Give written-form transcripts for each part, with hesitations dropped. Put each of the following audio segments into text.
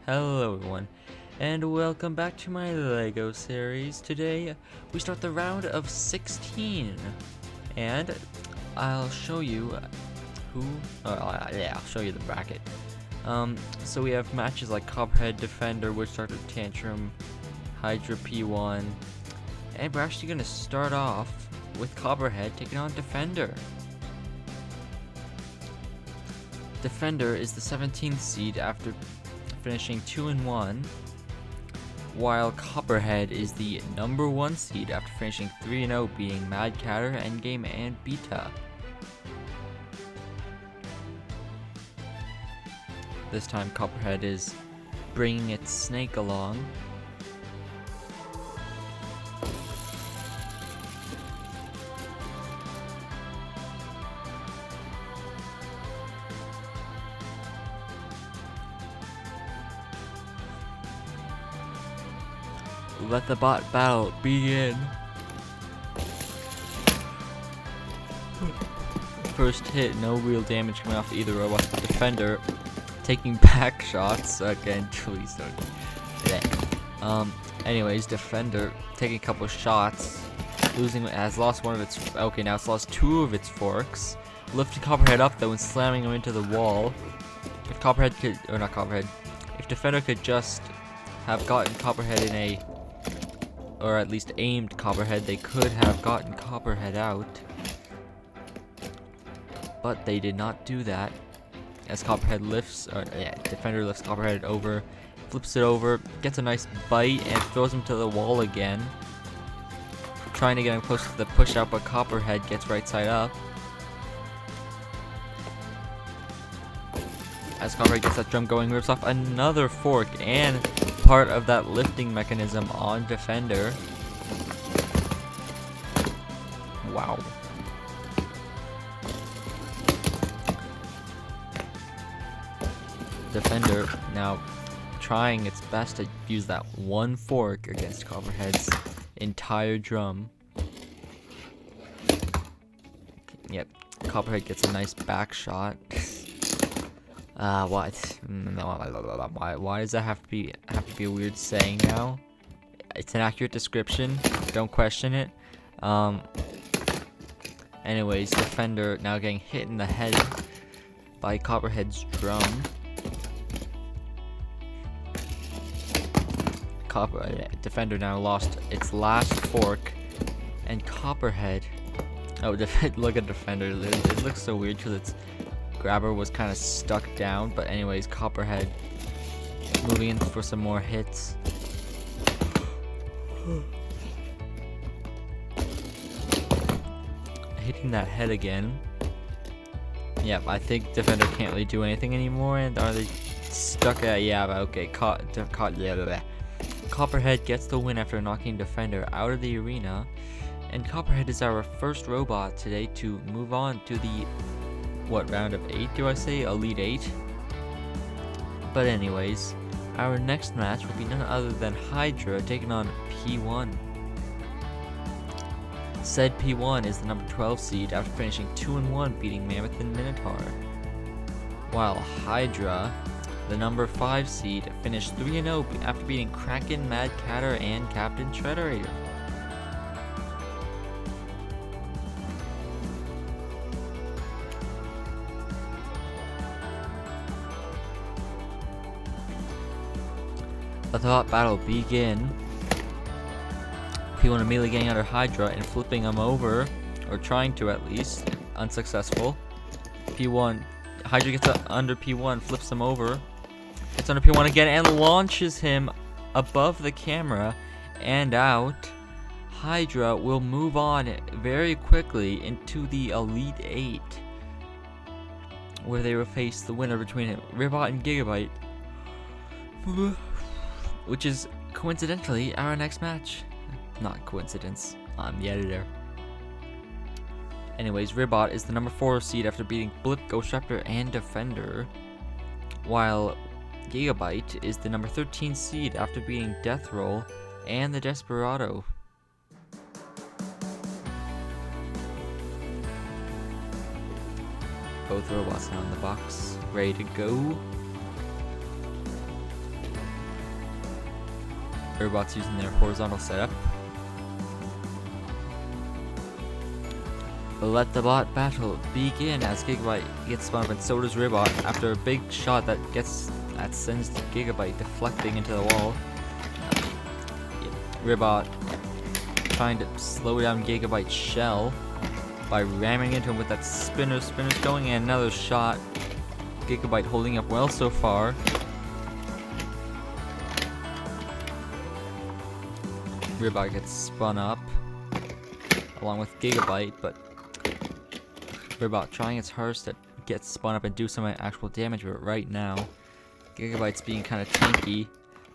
Hello everyone, and welcome back to my LEGO series. Today, we start the round of 16, and I'll show you I'll show you the bracket. So we have matches like Copperhead, Defender, Witch Doctor, Tantrum, Hydra P1, and we're actually going to start off with Copperhead taking on Defender. Defender is the 17th seed after finishing 2-1, while Copperhead is the number 1 seed after finishing 3-0, beating MadCatter Endgame and Beta. This time Copperhead is bringing its snake along. Let the bot battle begin. First hit, no real damage coming off either robot. Defender taking back shots again. Please don't. Anyways, Defender taking a couple shots, has lost one of its. Okay, now it's lost 2 of its forks. Lifting Copperhead up though and slamming him into the wall. If Copperhead could, or not Copperhead, if Defender could just have gotten Copperhead in a, or at least aimed Copperhead, they could have gotten Copperhead out. But they did not do that. As Copperhead Defender lifts Copperhead over, flips it over, gets a nice bite, and throws him to the wall again. Trying to get him close to the push out, but Copperhead gets right side up. As Copperhead gets that drum going, rips off another fork and part of that lifting mechanism on Defender. Wow. Defender now trying its best to use that one fork against Copperhead's entire drum. Yep, Copperhead gets a nice back shot. What? Why does that have to be a weird saying now? It's an accurate description. Don't question it. Anyways, Defender now getting hit in the head by Copperhead's drum. Defender now lost its last fork, and Copperhead. Oh, look at Defender. It looks so weird because its grabber was kind of stuck down. But anyways, Copperhead moving in for some more hits. Hitting that head again. Yep, I think Defender can't really do anything anymore. And are they stuck at? Yeah, okay. Copperhead gets the win after knocking Defender out of the arena, and Copperhead is our first robot today to move on to the, what, round of 8 do I say? Elite 8? But anyways, our next match will be none other than Hydra taking on P1. Said P1 is the number 12 seed after finishing 2-1, beating Mammoth and Minotaur, while Hydra, the number 5 seed, finished 3-0 after beating Kraken, MadCatter, and Capt.Shred. Let the hot battle begin. P1 immediately getting under Hydra and flipping him over, or trying to at least, unsuccessful. Hydra gets under P1, flips him over. Gets under P1 again and launches him above the camera and out. Hydra will move on very quickly into the Elite 8, where they will face the winner between Ribot and Gigabyte, which is coincidentally our next match. Not coincidence, I'm the editor. Anyways, Ribot is the number 4 seed after beating Blip, Ghost Raptor, and Defender, while Gigabyte is the number 13 seed after beating Death Roll and the Desperado. Both robots now in the box, ready to go. Robots using their horizontal setup. Let the bot battle begin as Gigabyte gets spun up, and so does Ribot after a big shot that sends Gigabyte deflecting into the wall. Ribot trying to slow down Gigabyte's shell by ramming into him with that spinner's going, and another shot. Gigabyte holding up well so far. Ribot gets spun up along with Gigabyte, but Ribot trying its hardest to get spun up and do some actual damage, but right now Gigabyte's being kind of tanky.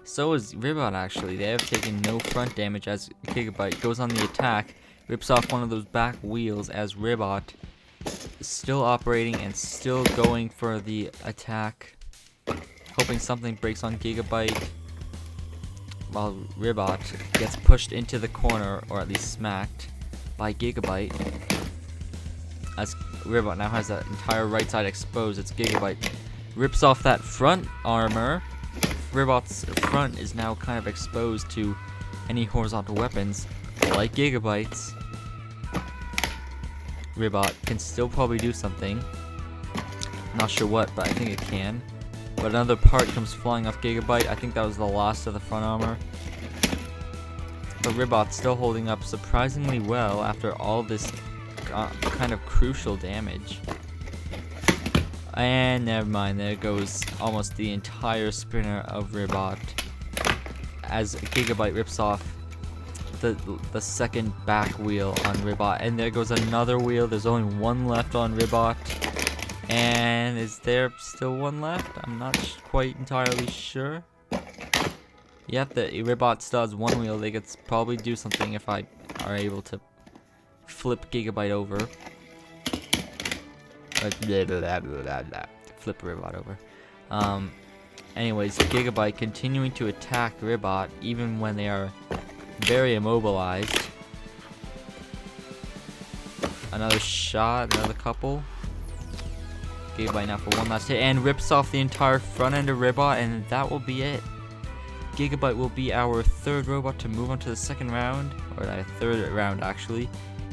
So is Ribot actually. They have taken no front damage as Gigabyte goes on the attack, rips off one of those back wheels as Ribot is still operating and still going for the attack, hoping something breaks on Gigabyte, while Ribot gets pushed into the corner, or at least smacked, by Gigabyte. As Ribot now has that entire right side exposed, it's Gigabyte rips off that front armor. Ribot's front is now kind of exposed to any horizontal weapons, like Gigabyte's. Ribot can still probably do something. Not sure what, but I think it can. But another part comes flying off Gigabyte. I think that was the last of the front armor. But Ribot's still holding up surprisingly well after all this kind of crucial damage. And never mind, there goes almost the entire spinner of Ribot as Gigabyte rips off the second back wheel on Ribot, and there goes another wheel. There's only one left on Ribot, and is there still one left? I'm not quite entirely sure. Yep, the Ribot still has one wheel. They could probably do something if I are able to flip Gigabyte over. Flip Ribot over. Anyways, Gigabyte continuing to attack Ribot even when they are very immobilized. Another shot, another couple. Gigabyte now for one last hit and rips off the entire front end of Ribot, and that will be it. Gigabyte will be our third robot to move on to the second round, or the third round actually,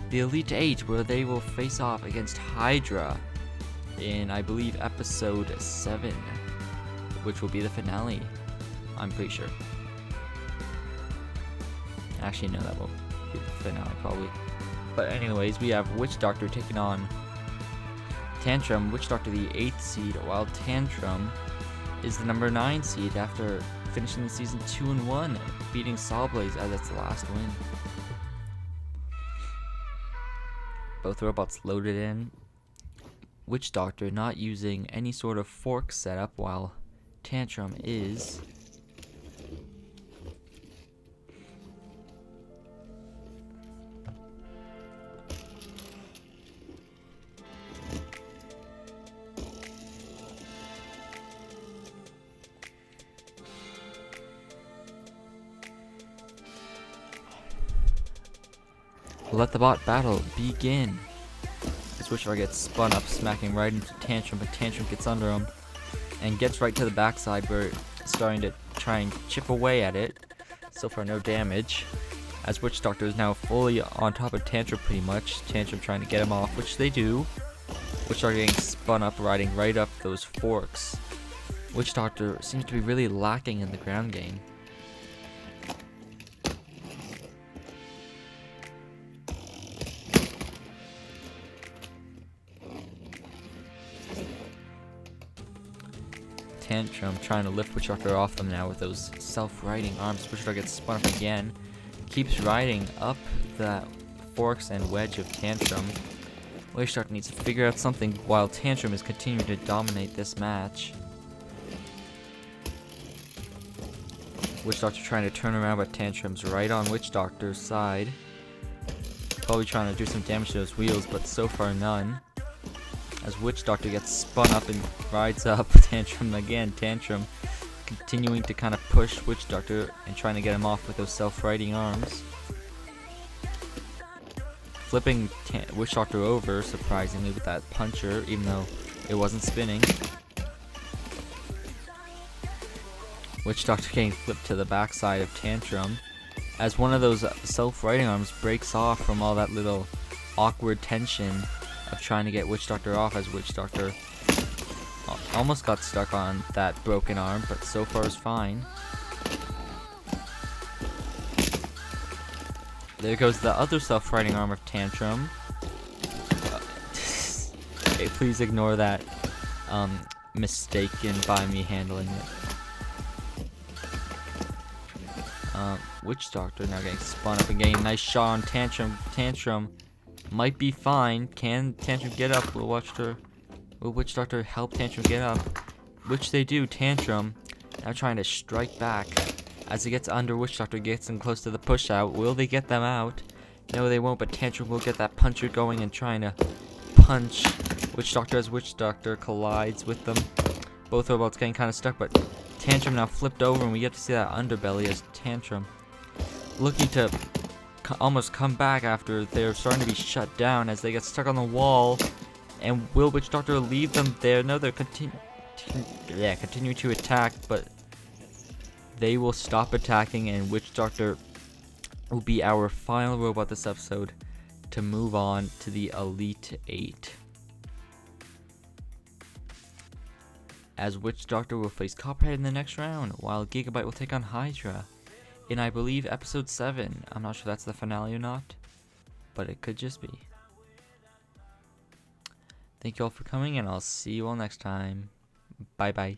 the Elite 8, where they will face off against Hydra in, I believe, episode 7, which will be the finale, I'm pretty sure. Actually, no, that will be the finale probably. But anyways, we have Witch Doctor taking on Tantrum. Witch Doctor the 8th seed, while Tantrum is the number 9 seed after finishing the season 2-1, beating Sawblaze as its last win. Both robots loaded in. Witch Doctor not using any sort of fork setup, while Tantrum is. Let the bot battle begin. Switchar gets spun up, smacking right into Tantrum, but Tantrum gets under him and gets right to the backside, where it's starting to try and chip away at it. So far, no damage. As Witch Doctor is now fully on top of Tantrum pretty much. Tantrum trying to get him off, which they do. Witch Doctor getting spun up, riding right up those forks. Witch Doctor seems to be really lacking in the ground game. Tantrum trying to lift Witch Doctor off them now with those self-riding arms. Witch Doctor gets spun up again. Keeps riding up the forks and wedge of Tantrum. Witch Doctor needs to figure out something while Tantrum is continuing to dominate this match. Witch Doctor trying to turn around, but Tantrum's right on Witch Doctor's side. Probably trying to do some damage to those wheels, but so far none. As Witch Doctor gets spun up and rides up Tantrum again. Tantrum continuing to kind of push Witch Doctor and trying to get him off with those self-riding arms. Flipping Witch Doctor over, surprisingly, with that puncher, even though it wasn't spinning. Witch Doctor getting flipped to the backside of Tantrum as one of those self-righting arms breaks off from all that little awkward tension of trying to get Witch Doctor off, as Witch Doctor almost got stuck on that broken arm, but so far is fine. There goes the other self-righting arm of Tantrum. Okay, please ignore that mistaken by me handling it. Witch Doctor now getting spun up and getting a nice shot on Tantrum. Tantrum might be fine. Can Tantrum get up? Will Witch Doctor help Tantrum get up? Which they do. Tantrum now trying to strike back. As he gets under, Witch Doctor gets him close to the push out. Will they get them out? No, they won't, but Tantrum will get that puncher going and trying to punch Witch Doctor as Witch Doctor collides with them. Both robots getting kind of stuck, but Tantrum now flipped over and we get to see that underbelly as Tantrum looking to almost come back after they're starting to be shut down as they get stuck on the wall. And will Witch Doctor leave them there? No, they're continuing to attack, but they will stop attacking and Witch Doctor will be our final robot this episode to move on to the Elite 8. As Witch Doctor will face Capt.Shred in the next round, while Gigabyte will take on Hydra in, I believe, episode 7. I'm not sure that's the finale or not, but it could just be. Thank you all for coming, and I'll see you all next time. Bye bye.